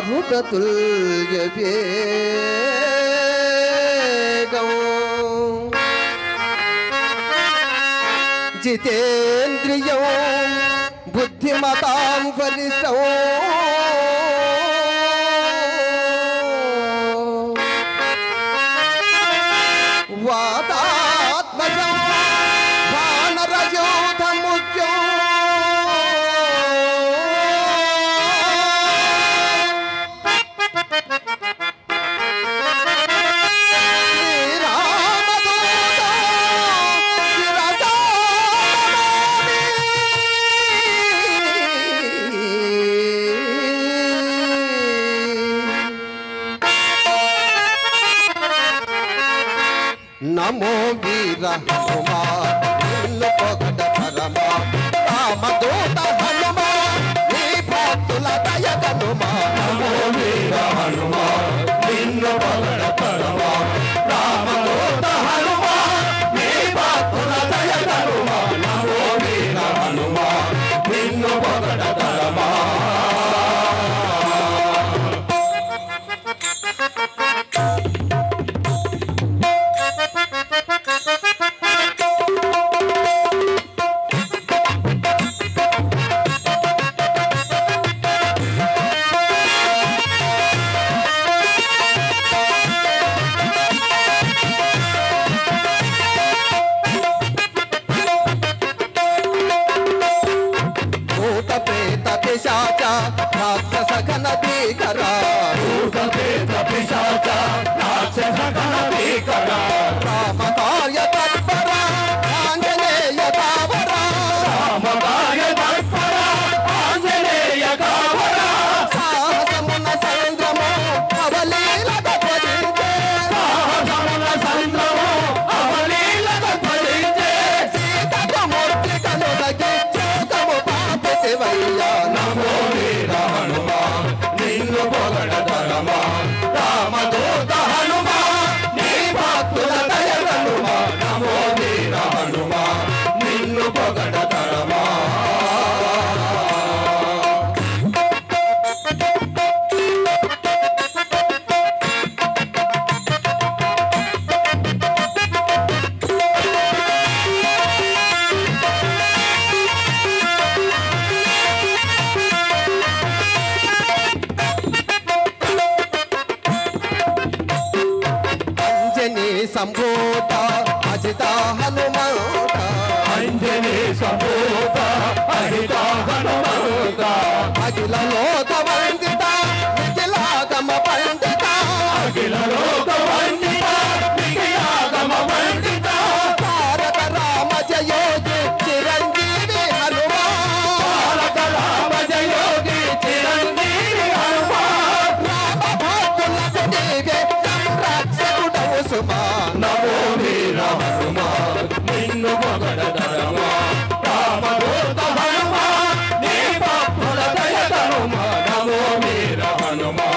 మారుతతుల్య వేగం జితేంద్రియం బుద్ధిమతాం వరిష్టం వాతాత్మజం వానరయోధ ముఖ్యం నమో వీర హనుమా నిన్ను పొగడ పరమా రామదూత హనుమా నీ భక్తుల దయగనుమా నమో వీర హనుమా నిన్ను పొగడ పరమా రామదూత హనుమా నీ భక్తుల దయగనుమా నమో వీర హనుమా నిన్ను పొగడ పరమా సంభూత అజిత హనుమంత అంజనీ సంభూత అజిత హనుమంత అఖిల లోక వందిత నిఖిలాగమ పండిత అఖిల లోక వందిత నిఖిలాగమ పండిత భారత రామ జయోగి చిరంజీవి హనుమా భారత రామ జయోగి చిరంజీవి హనుమా రామ భక్తులకు నీవే సంరక్షకుడవు సుమా నమో వీర హనుమా నిన్ను పొగడదరమా రామదూత హనుమా నీ భక్తుల దయగనుమా నమో వీర హనుమా